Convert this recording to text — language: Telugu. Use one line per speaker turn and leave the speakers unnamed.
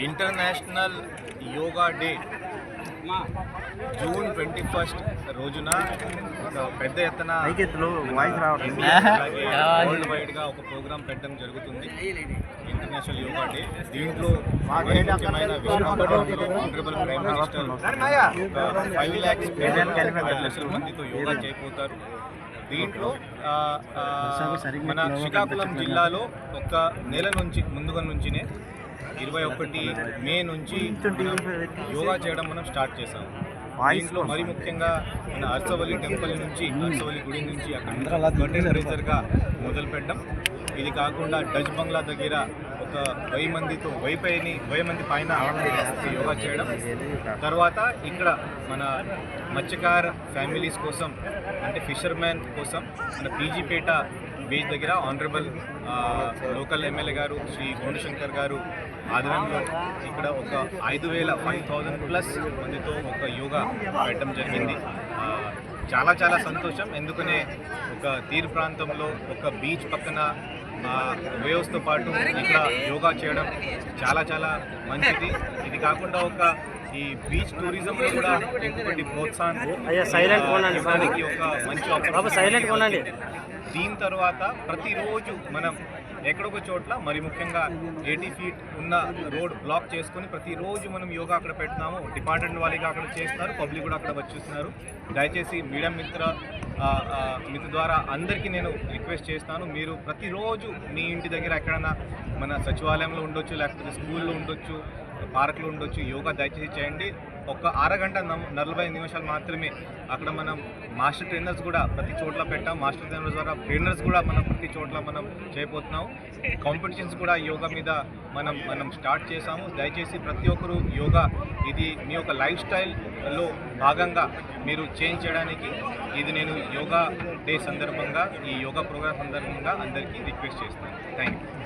ఇంటర్నేషనల్ యోగా డే జూన్ 21 రోజున ఒక పెద్ద ఎత్తున వరల్డ్ వైడ్గా ఒక ప్రోగ్రాం పెట్టడం జరుగుతుంది. International yoga day. దీంట్లో ముఖ్యమైన ఆనరబుల్ ప్రైమ్ మినిస్టర్ 5 లక్షల మందితో యోగా చేయబోతారు. దీంట్లో మన శ్రీకాకుళం జిల్లాలో ఒక నెల నుంచి ముందుగా నుంచినే 21 మే నుంచి యోగా చేయడం మనం స్టార్ట్ చేసాము. దీంట్లో మరి ముఖ్యంగా మన అర్సవల్లి టెంపుల్ నుంచి, అర్సవల్లి గుడి నుంచి అక్కడ కర్టెన్ రైజర్గా మొదలు పెట్టడం. ఇది కాకుండా డచ్ బంగ్లా దగ్గర ఒక 1000 మంది పైన యోగా చేయడం. తర్వాత ఇక్కడ మన మత్స్యకార ఫ్యామిలీస్ కోసం, అంటే ఫిషర్మెన్ కోసం మన పీజీపేట బీచ్ దగ్గర ఆనరబుల్ లోకల్ ఎమ్మెల్యే గారు శ్రీ గోండశంకర్ గారు ఆధ్వర్యంలో ఇక్కడ ఒక 5,000 మందితో ఒక యోగా పెట్టడం జరిగింది. చాలా సంతోషం. ఎందుకనే ఒక తీర ప్రాంతంలో ఒక బీచ్ పక్కన వేవ్స్తో పాటు ఇక్కడ యోగా చేయడం చాలా మంచిది. ఇది కాకుండా ఒక ఈ బీచ్ టూరిజంలో కూడా ఇంకొకటి ప్రోత్సాహం ఇవ్వడానికి ఒక మంచి ఆపర్చునిటీ. దీని తర్వాత ప్రతిరోజు మనం ఎక్కడొక చోట్ల మరి ముఖ్యంగా 80 ఫీట్ ఉన్న రోడ్ బ్లాక్ చేసుకొని ప్రతిరోజు మనం యోగా అక్కడ పెడుతున్నాము. డిపార్ట్మెంట్ వాళ్ళకి అక్కడ చేస్తున్నారు, పబ్లిక్ కూడా అక్కడ వచ్చేస్తున్నారు. దయచేసి మీడియా మిత్ర ద్వారా అందరికీ నేను రిక్వెస్ట్ చేస్తాను, మీరు ప్రతిరోజు మీ ఇంటి దగ్గర ఎక్కడైనా మన సచివాలయంలో ఉండొచ్చు, లేకపోతే స్కూల్లో ఉండొచ్చు, పార్కులో ఉండొచ్చు, యోగా దయచేసి చేయండి. ఒక 1 గంట 40 నిమిషాలు మాత్రమే. అక్కడ మనం మాస్టర్ ట్రైనర్స్ కూడా ప్రతి చోట్ల పెట్టాం. మాస్టర్ ట్రైనర్స్ ద్వారా ట్రైనర్స్ కూడా మనం ప్రతి చోట్ల మనం చేయబోతున్నాం. కాంపిటీషన్స్ కూడా యోగా మీద మనం స్టార్ట్ చేసాము. దయచేసి ప్రతి ఒక్కరు యోగా ఇది మీ యొక్క లైఫ్ స్టైల్లో భాగంగా మీరు చేంజ్ చేయడానికి ఇది నేను యోగా డే సందర్భంగా, ఈ యోగా ప్రోగ్రామ్ సందర్భంగా అందరికీ రిక్వెస్ట్ చేస్తాను. Thank you.